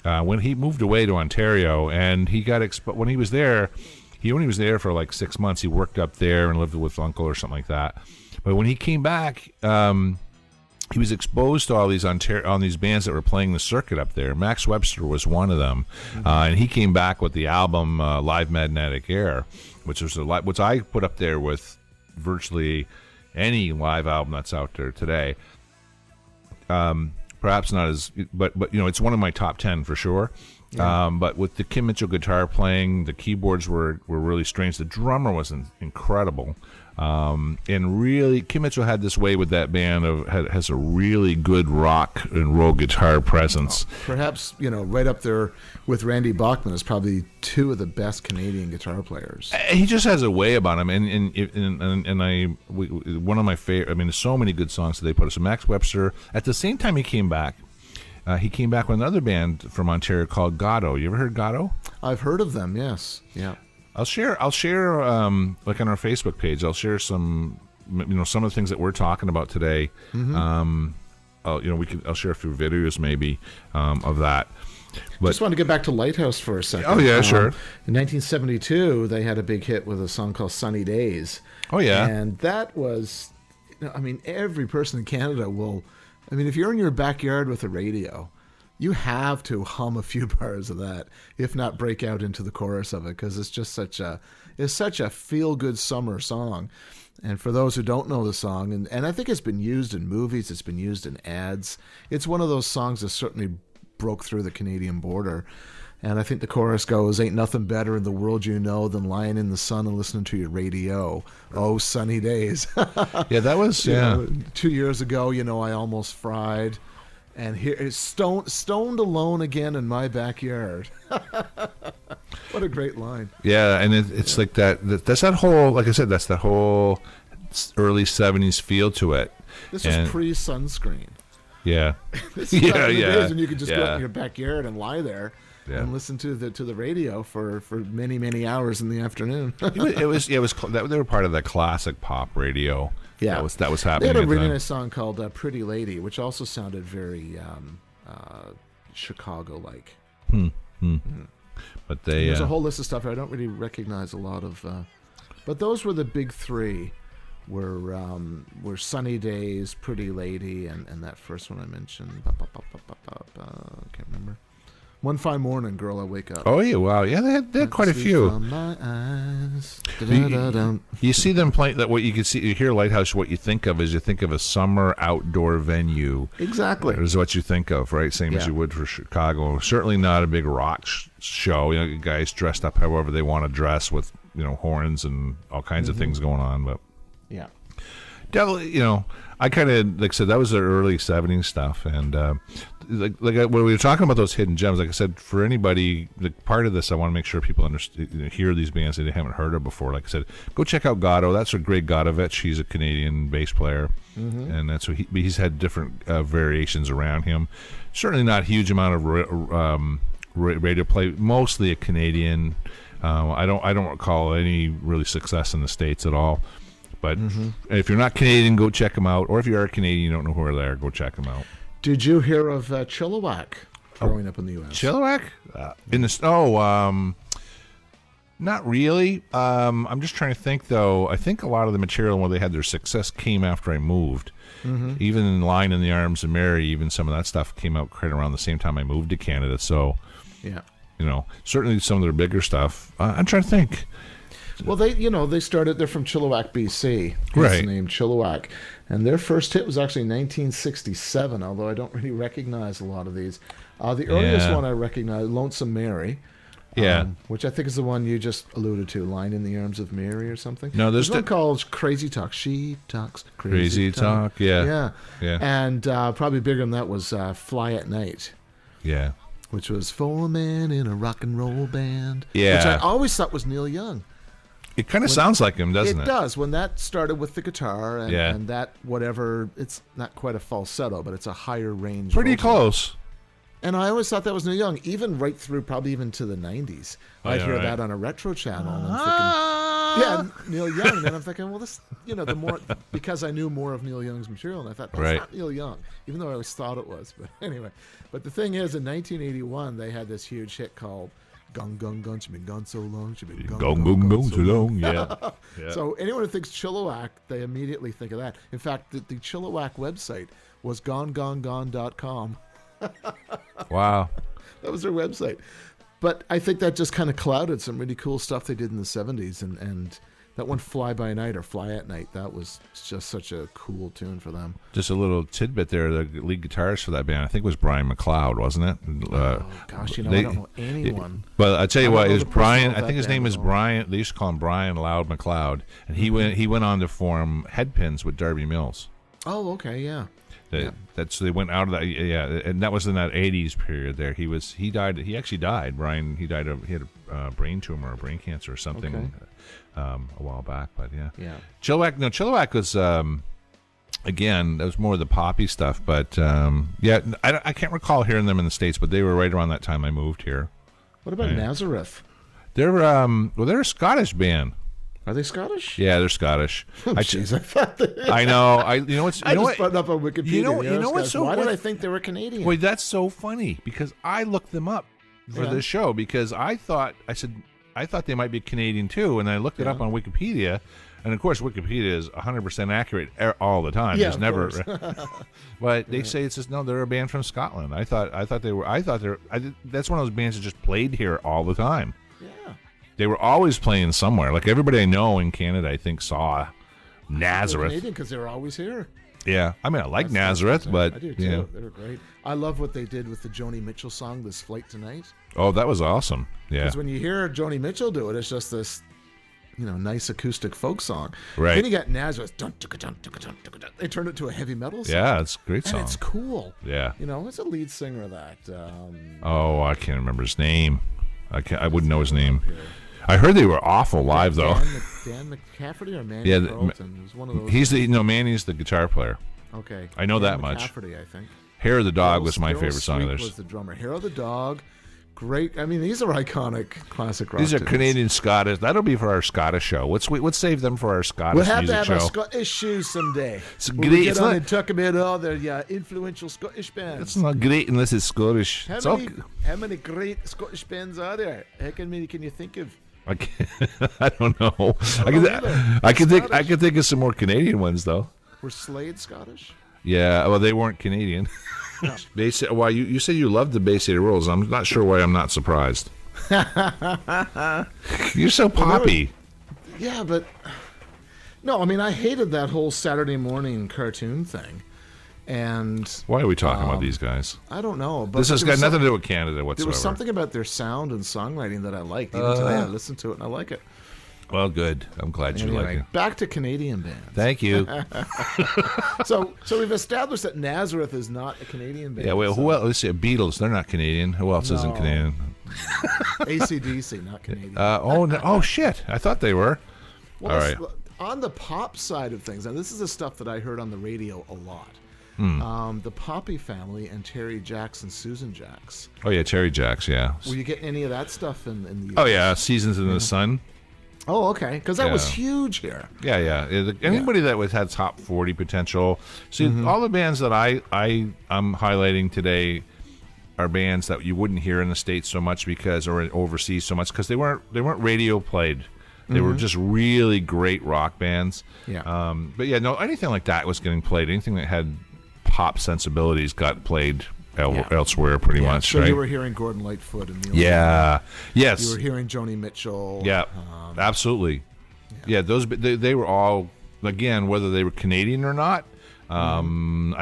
When he moved away to Ontario, and he got when he was there. He only was there for like 6 months. He worked up there and lived with Uncle or something like that. But when he came back, he was exposed to all these bands that were playing the circuit up there. Max Webster was one of them, and he came back with the album Live Magnetic Air, which I put up there with virtually any live album that's out there today. Perhaps not as, but you know, it's one of my top 10 for sure. Yeah. But with the Kim Mitchell guitar playing, the keyboards were really strange. The drummer was incredible. And really, Kim Mitchell had this way with that band has a really good rock and roll guitar presence. Perhaps, you know, right up there with Randy Bachman is probably 2 of the best Canadian guitar players. He just has a way about him, one of my favorite. I mean, there's so many good songs that they put us. So Max Webster. At the same time, he came back with another band from Ontario called Gatto. You ever heard Gatto? I've heard of them. Yes. Yeah. I'll share like on our Facebook page. I'll share some of the things that we're talking about today. Mm-hmm. I'll share a few videos maybe of that. But just want to get back to Lighthouse for a second. Oh yeah, sure. In 1972, they had a big hit with a song called "Sunny Days." Oh yeah, and that was, I mean, every person in Canada will. I mean, if you're in your backyard with a radio, you have to hum a few bars of that, if not break out into the chorus of it, because it's just such a feel-good summer song. And for those who don't know the song, and I think it's been used in movies, it's been used in ads, it's one of those songs that certainly broke through the Canadian border. And I think the chorus goes, "Ain't nothing better in the world you know than lying in the sun and listening to your radio. Oh, sunny days." Yeah, that was, 2 years ago, you know, I almost fried. And here is stoned alone again in my backyard. What a great line. Yeah, and it's like that's that whole, like I said, that's that whole early 70s feel to it. This was pre-sunscreen. Yeah. This is back in the days when you could just go out in your backyard and lie there. Yeah. And listen to the radio for many, many hours in the afternoon. It was they were part of that classic pop radio. Yeah, that was happening. They had a really nice song called "Pretty Lady," which also sounded very Chicago-like. But there's a whole list of stuff I don't really recognize a lot of. But those were the big 3. Were "Sunny Days," "Pretty Lady," and that first one I mentioned. I can't remember. "One Fine Morning, Girl, I Wake Up." Oh yeah, wow, yeah, they had quite a few. From my eyes. You see them playing that. What you can see, you hear Lighthouse. What you think of is you think of a summer outdoor venue. Exactly, is what you think of, right? Same as you would for Chicago. Certainly not a big rock show. You know, guys dressed up however they want to dress with, you know, horns and all kinds of things going on. But yeah, definitely, you know, I kind of, like I said, that was the early 70s stuff, and when we were talking about those hidden gems, like I said, for anybody, like, part of this, I want to make sure people hear these bands that they haven't heard of before. Like I said, go check out Gatto. That's a Greg Gotovich. He's a Canadian bass player, and that's what he's had different variations around him. Certainly not a huge amount of radio play. Mostly a Canadian. I don't recall any really success in the States at all. But if you're not Canadian, go check them out. Or if you are Canadian, you don't know who they are, go check them out. Did you hear of Chilliwack growing up in the U.S.? Chilliwack? In the snow? Not really. I'm just trying to think, though. I think a lot of the material where they had their success came after I moved. Even in Lying in the Arms of Mary, even some of that stuff came out right around the same time I moved to Canada. So, yeah, you know, certainly some of their bigger stuff. I'm trying to think. Well, they started. They're from Chilliwack, BC. Right. It's named Chilliwack, and their first hit was actually 1967. Although I don't really recognize a lot of these. The earliest one I recognize, "Lonesome Mary." Yeah. Which I think is the one you just alluded to, "Lying in the Arms of Mary" or something. No, there's one called "Crazy Talk." She talks crazy talk. Yeah. And probably bigger than that was "Fly at Night." Yeah. Which was "For a Man in a Rock and Roll Band." Yeah. Which I always thought was Neil Young. It kind of sounds like him, doesn't it? It does. When that started with the guitar and, Yeah. and that whatever, it's not quite a falsetto, but it's a higher range. Pretty vocal. close. And I always thought that was Neil Young, even right through probably even to the 90s. I'd hear right. that on a retro channel, and I'm thinking, Neil Young. And then I'm thinking, well, this, the more, because I knew more of Neil Young's material, and I thought, that's not Neil Young, even though I always thought it was. But anyway, but the thing is, in 1981, they had this huge hit called "Gung Gung Gun." She been gone so long. She been gone so long. Yeah. So anyone who thinks Chilliwack, they immediately think of that. In fact, the Chilliwack website was gonegone.com. Wow. That was their website. But I think that just kind of clouded some really cool stuff they did in the 70s. And that one, "Fly by Night" or "Fly at Night," that was just such a cool tune for them. Just a little tidbit there. The lead guitarist for that band, I think, was Brian McLeod, wasn't it? Gosh, I don't know anyone. But I tell you what, it was Brian. I think his name is is Brian. They used to call him Brian Loud McLeod, and he went on to form Headpins with Darby Mills. Oh, okay, yeah. That's they went out of that, and that was in that '80s period. There, he died. He actually died. Brian, he died of he had a brain tumor or brain cancer or something a while back. But yeah. Chilliwack was again, that was more of the poppy stuff. But I can't recall hearing them in the States, but they were right around that time I moved here. What about Nazareth? They're a Scottish band. Are they Scottish? Yeah, they're Scottish. Oh, jeez, I thought they... I know. I just put it up on Wikipedia. You know what's so? Why did I think they were Canadian? Wait, that's so funny because I looked them up for this show because I thought they might be Canadian too, and I looked it up on Wikipedia, and of course Wikipedia is 100% accurate all the time. Yeah, There's never. But they say it's just no. They're a band from Scotland. That's one of those bands that just played here all the time. Yeah. They were always playing somewhere. Like everybody I know in Canada, I think saw Nazareth. Canadian because they were always here. Yeah, I mean I like Nazareth, but I do too. They were great. I love what they did with the Joni Mitchell song, "This Flight Tonight." Oh, that was awesome. Yeah, because when you hear Joni Mitchell do it, it's just this, nice acoustic folk song. Right. Then you got Nazareth. They turned it to a heavy metal song. Yeah, it's a great song. And it's cool. Yeah. What's the lead singer of that? I can't remember his name. I wouldn't know his name. I heard they were awful live though. Dan McCafferty or Manny Carlton? It was one of those. Manny's the guitar player. Okay. I know Dan that much. McCafferty, I think. Hair of the Dog was my favorite song of Sweet theirs. was the drummer. Hair of the Dog. Great. I mean, these are iconic classic rock These are tunes. Canadian Scottish. That'll be for our Scottish show. Let's save them for our Scottish music show. We'll music have to have show. a Scottish show someday. It's we'll great. get on and talk about all the influential Scottish bands. It's not great unless it's Scottish. How many great Scottish bands are there? How many can you think of? I don't know. I could think of some more Canadian ones though. Were Slade Scottish? Yeah, well, they weren't Canadian. No. Bay City, why you said you loved the Bay City Rollers? I'm not sure why I'm not surprised. You're so poppy. Yeah, but no, I mean I hated that whole Saturday morning cartoon thing. And why are we talking about these guys? I don't know. But this has got nothing to do with Canada whatsoever. There was something about their sound and songwriting that I liked. Even today, I listened to it and I like it. Well, good. I'm glad you like it. Back to Canadian bands. Thank you. So we've established that Nazareth is not a Canadian band. Yeah, well, who else? Let's see, Beatles. They're not Canadian. Who else isn't Canadian? AC/DC, not Canadian. Oh, shit. I thought they were. Well, all right. On the pop side of things, and this is the stuff that I heard on the radio a lot. The Poppy Family and Terry Jacks and Susan Jacks. Oh, yeah, Terry Jacks, yeah. Were you getting any of that stuff in the US? Oh, yeah, Seasons in the Sun. Oh, okay, because that was huge here. Yeah. Anybody that had top 40 potential. See, all the bands that I'm highlighting today are bands that you wouldn't hear in the States so much or overseas so much because they weren't radio played. They were just really great rock bands. Yeah. But yeah, no, anything like that was getting played. Anything that had pop sensibilities got played elsewhere, pretty much. So right? you were hearing Gordon Lightfoot and Neil. Yeah. Yes. You were hearing Joni Mitchell. Yeah. Absolutely. Yeah. Those they were all, again, whether they were Canadian or not. I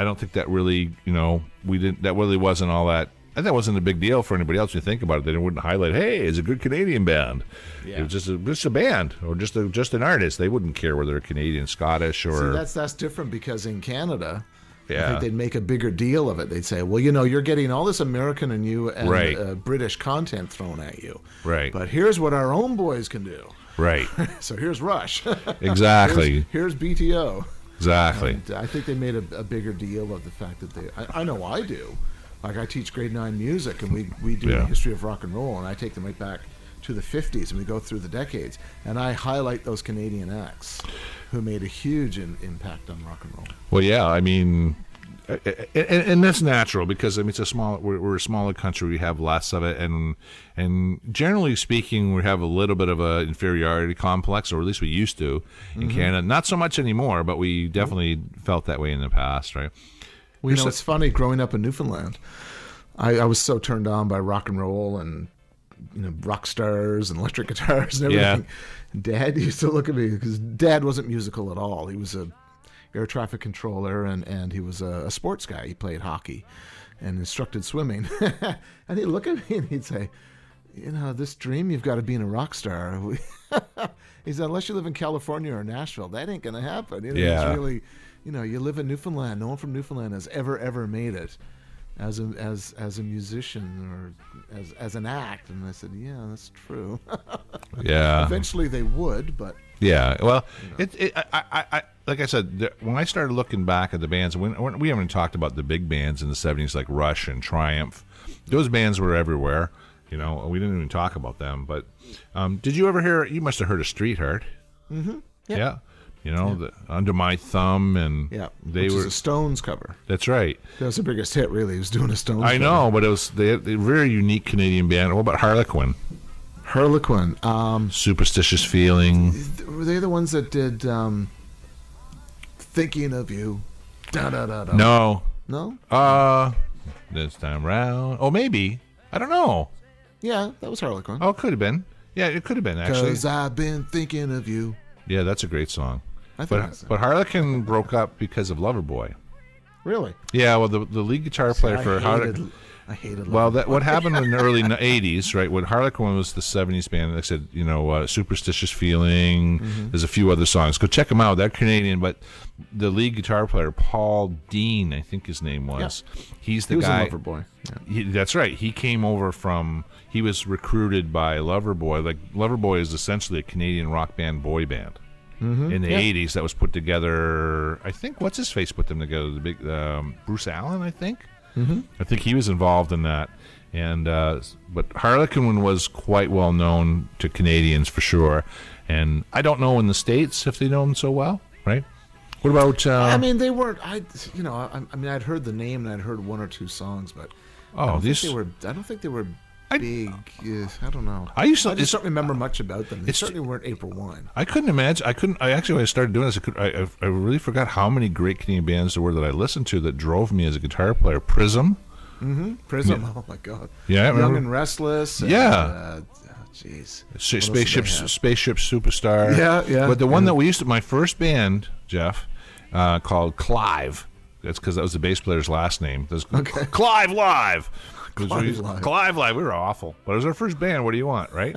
don't think that really, that really wasn't all that. And that wasn't a big deal for anybody else. When you think about it, they wouldn't highlight, "Hey, it's a good Canadian band." Yeah. It was just a band or just an artist. They wouldn't care whether they're Canadian, Scottish, or. See, that's different because in Canada, I Yeah. think they'd make a bigger deal of it. They'd say, "Well, you're getting all this American and Right. British content thrown at you, Right. But here's what our own boys can do." Right. So here's Rush. Exactly. Here's BTO. Exactly. And I think they made a bigger deal of the fact that I know I do. Like I teach grade 9 music, and we do the history of rock and roll, and I take them right back to the 50s, and we go through the decades, and I highlight those Canadian acts who made a huge impact on rock and roll. Well, yeah, I mean, and that's natural because it's we're a smaller country. We have less of it, and generally speaking, we have a little bit of an inferiority complex, or at least we used to in Canada. Not so much anymore, but we definitely felt that way in the past, right? Well, it's funny growing up in Newfoundland. I was so turned on by rock and roll and rock stars and electric guitars and everything. Yeah. Dad used to look at me because Dad wasn't musical at all. He was a air traffic controller and he was a sports guy. He played hockey and instructed swimming. And he'd look at me and he'd say, "This dream you've got of being a rock star." He said, "Unless you live in California or Nashville, that ain't gonna happen." It's really, you live in Newfoundland. No one from Newfoundland has ever made it as a musician or as an act. And I said, "Yeah, that's true." Yeah. Eventually they would, but yeah. Well, I like I said, when I started looking back at the bands, we haven't talked about the big bands in the '70s like Rush and Triumph. Those bands were everywhere. We didn't even talk about them. But did you ever hear? You must have heard of Street Heart. Mm-hmm. Yeah. The Under My Thumb, and which is a Stones cover. That's right. That was the biggest hit, really. He was doing a Stones cover. I know, but it was a very unique Canadian band. What about Harlequin? Harlequin. Superstitious Feeling. Were they the ones that did Thinking of You? Da, da, da, da. No. No? This time round. Oh, maybe. I don't know. Yeah, that was Harlequin. Oh, it could have been. Yeah, it could have been, actually. 'Cause I've been thinking of you. Yeah, that's a great song. But Harlequin broke up because of Loverboy. Really? Yeah, well, the lead guitar player for Harlequin. I hated Well, what happened in the early 80s, right? When Harlequin was the 70s band, like I said, Superstitious Feeling. Mm-hmm. There's a few other songs. Go check them out. They're Canadian, but the lead guitar player, Paul Dean, I think his name was. Yeah. He's the he guy. was a Loverboy. Yeah. That's right. He came over he was recruited by Loverboy. Like Loverboy is essentially a Canadian rock band boy band. Mm-hmm. In the 80s, that was put together. I think what's his face put them together. The big Bruce Allen, I think. Mm-hmm. I think he was involved in that. And but Harlequin was quite well known to Canadians for sure. And I don't know in the States if they know him so well, right? What about? I mean, they weren't. I'd heard the name and I'd heard one or two songs, but I don't think they were big. I don't know. I just don't remember much about them. They certainly weren't April Wine. I couldn't imagine. I actually, when I started doing this, I really forgot how many great Canadian bands there were that I listened to that drove me as a guitar player. Prism. Mm-hmm. Prism. Yeah. Oh my God. Yeah, Young and Restless. Yeah. Jeez. Spaceship Superstar. Yeah. But the one that we used to, my first band, Jeff, called Clive. That's because that was the bass player's last name. Okay. Clive Live. Clive Live. We were awful, but it was our first band. What do you want, right?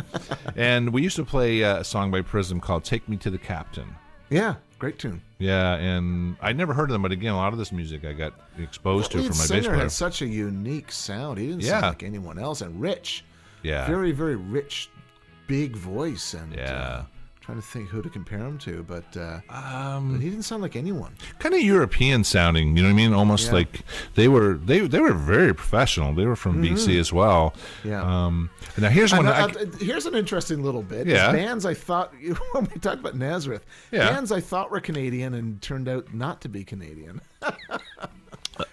And we used to play a song by Prism called "Take Me to the Captain." Yeah, great tune. Yeah, and I'd never heard of them, but again, a lot of this music I got exposed to from my bass player. The singer had such a unique sound. He didn't sound like anyone else, and rich. Yeah, very, very rich, big voice, and trying to think who to compare him to, but he didn't sound like anyone. Kind of European sounding, you know what I mean? Almost like they were very professional. They were from BC as well. Yeah. Now here's one. Here's an interesting little bit. Yeah. Bands I thought when we talked about Nazareth, bands I thought were Canadian and turned out not to be Canadian.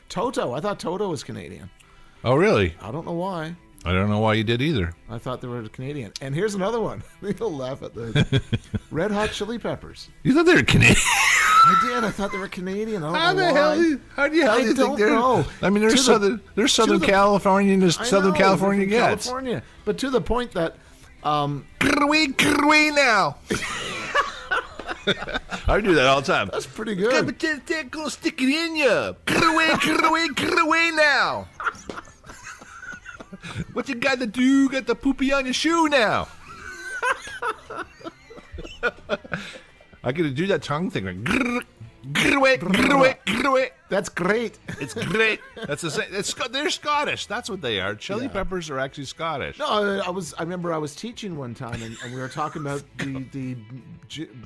Toto. I thought Toto was Canadian. Oh, really? I don't know why. I don't know why you did either. I thought they were Canadian. And here's another one. You'll laugh at the Red Hot Chili Peppers. You thought they were Canadian? I did. I thought they were Canadian. I don't know why. How do you think they're? Know. I mean, there's Southern California, and there's Southern California gets. California, but to the point that, Grwee now. I do that all the time. That's pretty good. But they're gonna stick it in you. Grwee now. What you got to do? Got the poopy on your shoe now. I got to do that tongue thing. Like, That's great. It's great. That's the same. They're Scottish. That's what they are. Chili peppers are actually Scottish. No, I remember I was teaching one time, and we were talking about the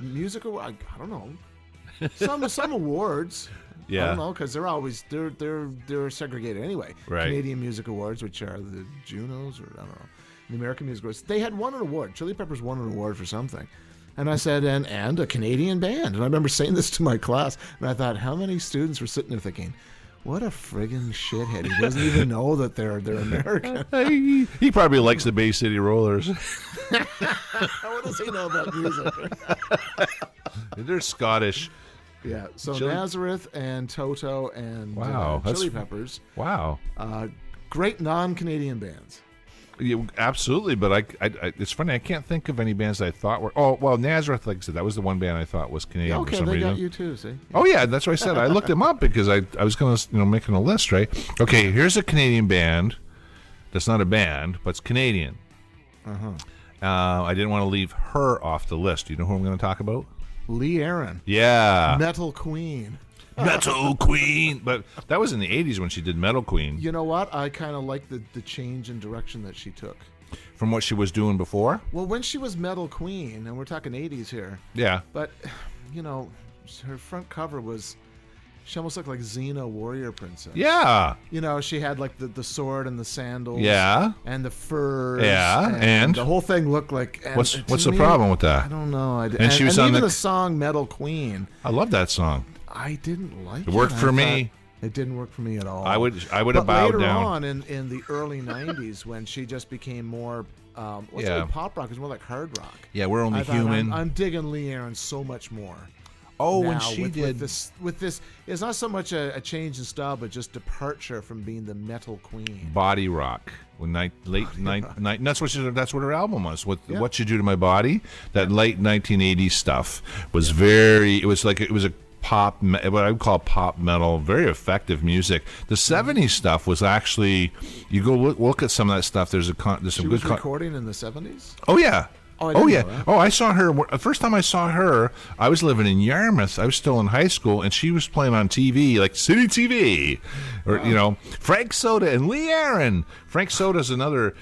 music. I don't know, some awards. Yeah. I don't know, because they're segregated anyway. Right. Canadian Music Awards, which are the Junos, or I don't know, the American Music Awards. They had won an award. Chili Peppers won an award for something. And I said, and a Canadian band. And I remember saying this to my class, and I thought, how many students were sitting there thinking, what a friggin' shithead. He doesn't even know that they're American. He probably likes the Bay City Rollers. What does he know about music? They're Scottish. Yeah, so Nazareth and Toto and Chili Peppers. Wow. Great non-Canadian bands. Yeah, absolutely, but I it's funny. I can't think of any bands I thought were. Oh, well, Nazareth, like I said, that was the one band I thought was Canadian. Okay, for some they reason. got you too. See? Oh yeah, that's what I said. I looked them up because I was going to making a list, right? Okay, here's a Canadian band. That's not a band, but it's Canadian. I didn't want to leave her off the list. Do you know who I'm going to talk about? Lee Aaron. Yeah, Metal Queen. Metal Queen. But that was in the 80s when she did Metal Queen. You know what? I kind of like the change in direction that she took. From what she was doing before? Well, when she was Metal Queen, and we're talking 80s here. Yeah. But, her front cover was, she almost looked like Xena Warrior Princess. Yeah. She had like the sword and the sandals. Yeah. And the furs. Yeah. And the whole thing looked like. What's the problem with that? I don't know. And she was on even the song Metal Queen. I love that song. I didn't like it. It worked for me. It didn't work for me at all. I would have bowed later down. on in the early 90s when she just became more pop rock, it was more like hard rock. Yeah, we're only human. I'm digging Lee Aaron so much more. Oh, now, when she did with this, it's not so much a change in style, but just departure from being the metal queen. Body rock. When late night, that's what her album was. What You Do to My Body. That late 1980s stuff was It was a pop, what I would call pop metal, very effective music. The 70s stuff was actually, you go look at some of that stuff. There's some she good was recording in the 70s. Oh yeah. Oh yeah. Oh, I saw her. The first time I saw her, I was living in Yarmouth. I was still in high school, and she was playing on TV, like City TV, or Frank Soda and Lee Aaron. Frank Soda is another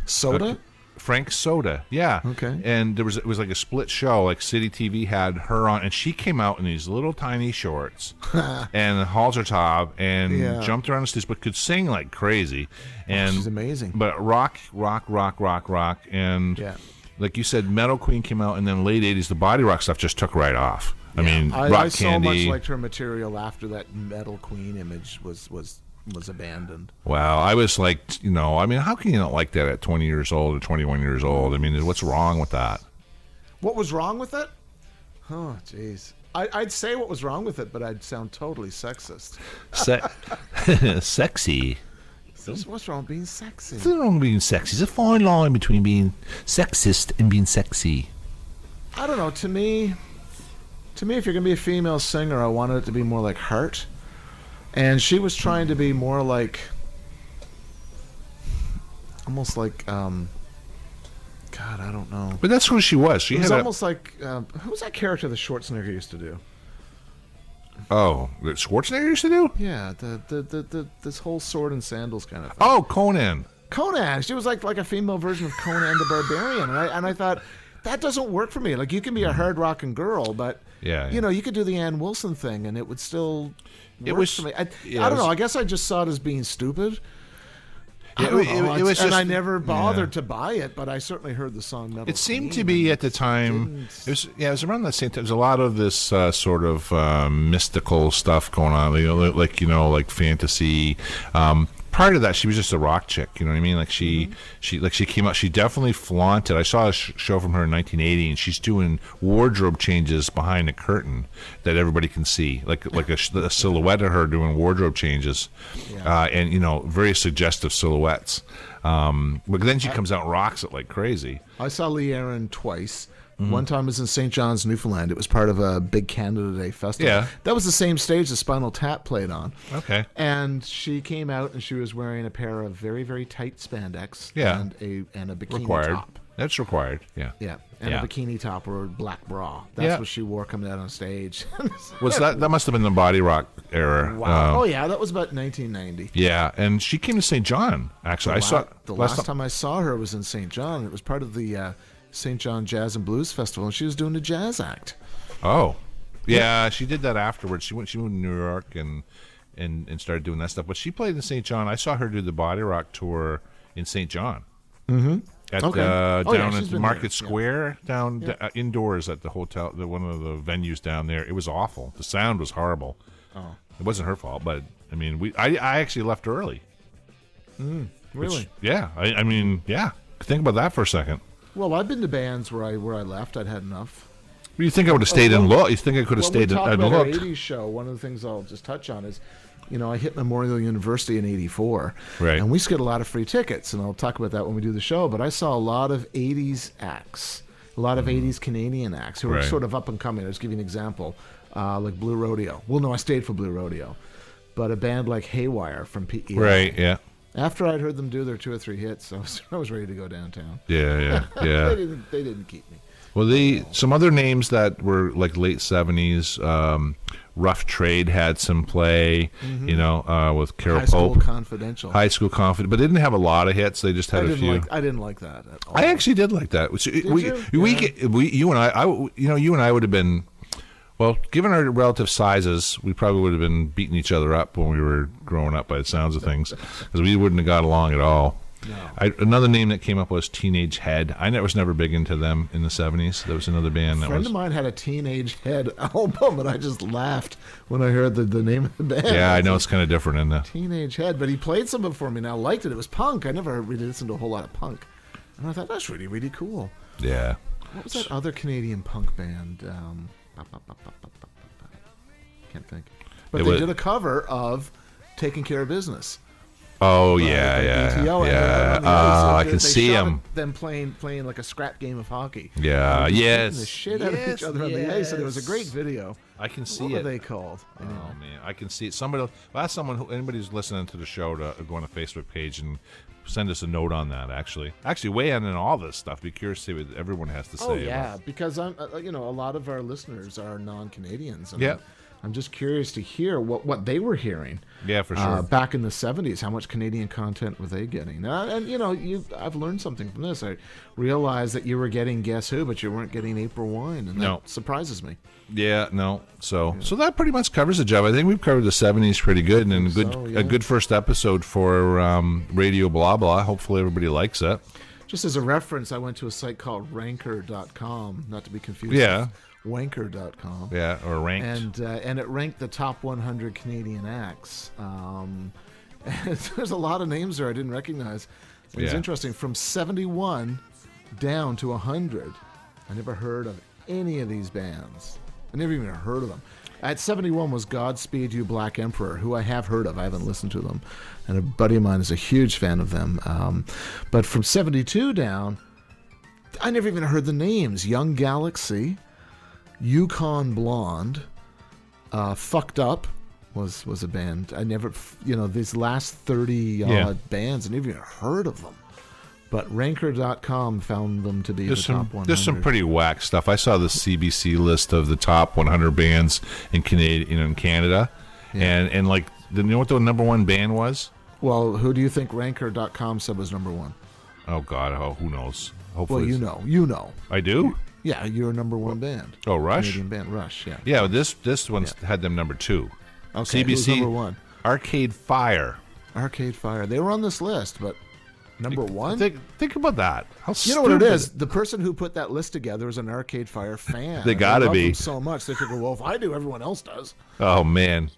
Soda. Frank Soda, yeah. Okay. And it was like a split show. Like City TV had her on, and she came out in these little tiny shorts and a halter top and jumped around the stage, but could sing like crazy. And she's amazing. But rock, and like you said, Metal Queen came out, and then late '80s, the body rock stuff just took right off. I mean, Rock I so Candy. much liked her material after that Metal Queen image was abandoned. Wow, I was like, how can you not like that at 20 years old or 21 years old? I mean, what's wrong with that? What was wrong with it? Oh, jeez. I'd say what was wrong with it, but I'd sound totally sexist. Sexy. What's wrong with being sexy? What's wrong with being sexy? There's a fine line between being sexist and being sexy. I don't know. To me, if you're going to be a female singer, I wanted it to be more like Heart. And she was trying to be more like, almost like, God, I don't know. But that's who she was. It was almost like, who was that character that Schwarzenegger used to do? Oh, that Schwarzenegger used to do? Yeah, this whole sword and sandals kind of thing. Oh, Conan. She was like a female version of Conan the Barbarian, and I thought that doesn't work for me. Like, you can be a hard rocking girl, but you could do the Ann Wilson thing, and it would still. It was for me. I don't know. I guess I just saw it as being stupid. It was and I never bothered to buy it, but I certainly heard the song Metal It seemed Queen, to be at the time. It was around that same time. There was a lot of this sort of mystical stuff going on, like fantasy. prior to that, she was just a rock chick. You know what I mean? Like she came out. She definitely flaunted. I saw a show from her in 1980, and she's doing wardrobe changes behind a curtain that everybody can see, like a silhouette of her doing wardrobe changes, and very suggestive silhouettes. But then she comes out and rocks it like crazy. I saw Lee Aaron twice. One time was in St. John's, Newfoundland. It was part of a big Canada Day festival. Yeah. That was the same stage that Spinal Tap played on. Okay. And she came out and she was wearing a pair of very, very tight spandex and a bikini top. That's required. Yeah. Yeah. And a bikini top or a black bra. That's what she wore coming out on stage. That must have been the body rock era. Wow. That was about 1990. Yeah, and she came to St. John, actually. The last time I saw her was in St. John. It was part of the St. John Jazz and Blues Festival, and she was doing a jazz act. Oh, yeah, she did that afterwards. She moved to New York and started doing that stuff. But she played in St. John. I saw her do the Body Rock tour in St. John. Mm-hmm. Down at Market Square, indoors at the hotel, one of the venues down there. It was awful. The sound was horrible. Oh, it wasn't her fault, but I mean, I actually left early. Really? Which, I mean, think about that for a second. Well, I've been to bands where I left. I'd had enough. You think I would have stayed and looked? You think I could have stayed and looked? Our 80s show. One of the things I'll just touch on is, I hit Memorial University in '84, right? And we used to get a lot of free tickets, and I'll talk about that when we do the show. But I saw a lot of '80s acts, a lot of '80s Canadian acts who were sort of up and coming. I'll just give you an example, like Blue Rodeo. Well, no, I stayed for Blue Rodeo, but a band like Haywire from PEI. Right. Yeah. After I'd heard them do their 2 or 3 hits, I was ready to go downtown. Yeah. They didn't keep me. Well, some other names that were like late 70s, Rough Trade had some play, with Carol Pope. High School Confidential. But they didn't have a lot of hits. They just had a few. I didn't like that at all. I actually did like that. You and I would have been, well, given our relative sizes, we probably would have been beating each other up when we were growing up by the sounds of things, because we wouldn't have got along at all. No. Another name that came up was Teenage Head. I was never big into them in the 70s. There was another band A friend of mine had a Teenage Head album, and I just laughed when I heard the name of the band. Yeah, I know it's kind of different in the Teenage Head, but he played some for me, and I liked it. It was punk. I never really listened to a whole lot of punk, and I thought that's really, really cool. Yeah. What was that other Canadian punk band? Can't think. But they did a cover of "Taking Care of Business." Oh yeah. I can see them. Them playing like a scrap game of hockey. Yeah, the shit out of each other on the ice, and it was a great video. I can see what it. What are they called? Anyway. Oh man, I can see it. Anybody who's listening to the show to go on the Facebook page and send us a note on that. Actually weigh in on all this stuff. Be curious to see what everyone has to say. Oh yeah, because I'm, a lot of our listeners are non-Canadians. Yeah. I'm just curious to hear what they were hearing. Yeah, for sure. Back in the 70s, how much Canadian content were they getting? I've learned something from this. I realized that you were getting Guess Who, but you weren't getting April Wine, and that surprises me. Yeah, no. So that pretty much covers the job. I think we've covered the 70s pretty good, and a good first episode for Radio Blah Blah. Hopefully everybody likes it. Just as a reference, I went to a site called Ranker.com, not to be confused with Wanker.com. Yeah, or Ranked. And it ranked the top 100 Canadian acts. There's a lot of names there I didn't recognize. It's interesting. From 71 down to 100, I never heard of any of these bands. I never even heard of them. At 71 was Godspeed You Black Emperor, who I have heard of. I haven't listened to them. And a buddy of mine is a huge fan of them. But from 72 down, I never even heard the names. Young Galaxy, Yukon Blonde, Fucked Up was a band. I never, these last 30 odd bands, I never even heard of them. But Ranker.com found them to be the top 100. There's some pretty whack stuff. I saw the CBC list of the top 100 bands in Canada, and like, you know what the number one band was? Well, who do you think Ranker.com said was number one? Oh God, who knows? Hopefully, well, you know. I do. Yeah, you're a number one band. Oh, Rush? Canadian band, Rush, yeah. Yeah, this one had them number 2. Okay, CBC, who's number 1? Arcade Fire. Arcade Fire. They were on this list, but number 1? Think about that. How you know what it is? The person who put that list together is an Arcade Fire fan. They gotta be. Them so much, they figure, well, if I do, everyone else does. Oh, man.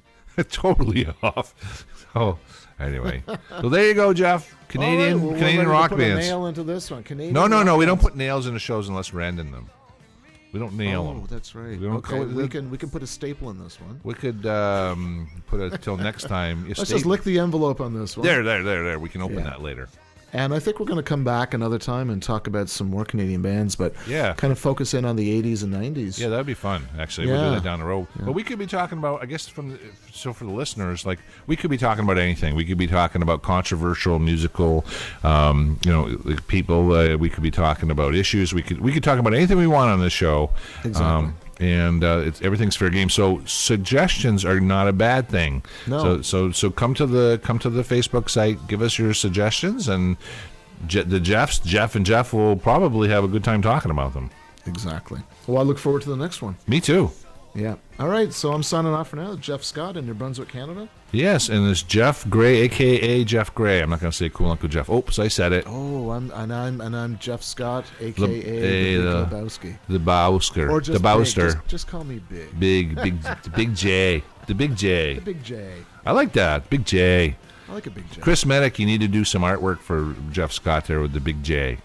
totally off. Oh, anyway. So there you go, Jeff. Canadian rock put bands. A nail into this one. Canadian No. rock We don't bands. put nails into shows unless we're ending them. We don't nail them. Oh, that's right. We don't Okay, we can put a staple in this one. We could put it till next time. Let's just lick the envelope on this one. There. We can open that later. And I think we're going to come back another time and talk about some more Canadian bands, but Yeah. kind of focus in on the 80s and 90s. Yeah, that'd be fun. Actually, we'll do that down the road. But we could be talking about, I guess, for the listeners, like we could be talking about anything. We could be talking about controversial musical, like people. We could be talking about issues. We could talk about anything we want on this show. Exactly. And everything's fair game. So suggestions are not a bad thing. No. So come to the Facebook site. Give us your suggestions, and Jeff and Jeff will probably have a good time talking about them. Exactly. Well, I look forward to the next one. Me too. Yeah. All right. So I'm signing off for now. Jeff Scott in New Brunswick, Canada. Yes, and it's Jeff Gray, a.k.a. Jeff Gray. I'm not going to say Cool Uncle Jeff. Oops, I said it. Oh, I'm Jeff Scott, a.k.a. Lebowski. The Bowsker. Or just the Bowster. Big. Just call me Big. The Big J. The Big J. The Big J. I like that. Big J. I like a Big J. Chris Medic, you need to do some artwork for Jeff Scott there with the Big J.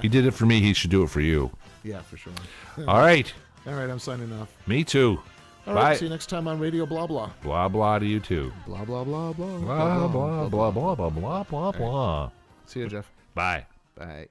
He did it for me. He should do it for you. Yeah, for sure. All right. All right, I'm signing off. Me too. All Bye. right, see you next time on Radio Blah Blah. Blah, blah to you too. Blah, blah, blah, blah. Blah, blah, blah, blah, blah, blah, blah, blah. See you, Jeff. Bye. Bye.